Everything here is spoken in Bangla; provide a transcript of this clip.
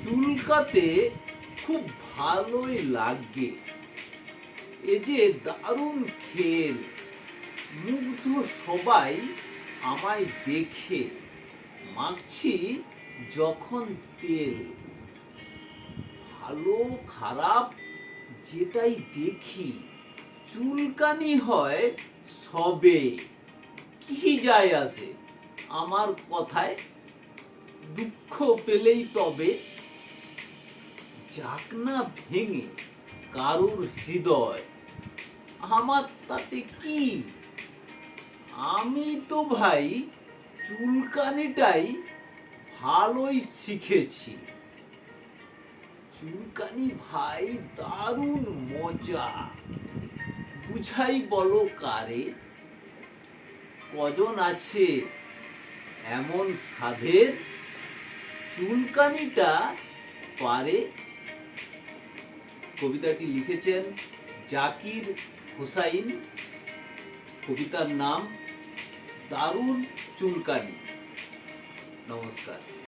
চুলকাতে খুব ভালোই লাগে। এ যে দারুণ খেল, মুগ্ধ সবাই আমায় দেখে। মাখছি যখন তেল, ভালো খারাপ যেটাই দেখি, চুলকানি হয় সবে। কি যায় আসে আমার কথায়, দুঃখ পেলেই তবে। যাক না ভেঙে কারুর হৃদয়, আমার তাতে কি? আমি তো ভাই চুলকানিটাই ভালোই শিখেছি। চুলকানি ভাই দারুণ মজা, বুঝাই বলো কারে? কজন আছে এমন সাধের, চুলকানিটা পারে? কবিতাটি লিখেছেন জাকির হুসাইন। কবিতার নাম দারুণ চুলকানি। নমস্কার।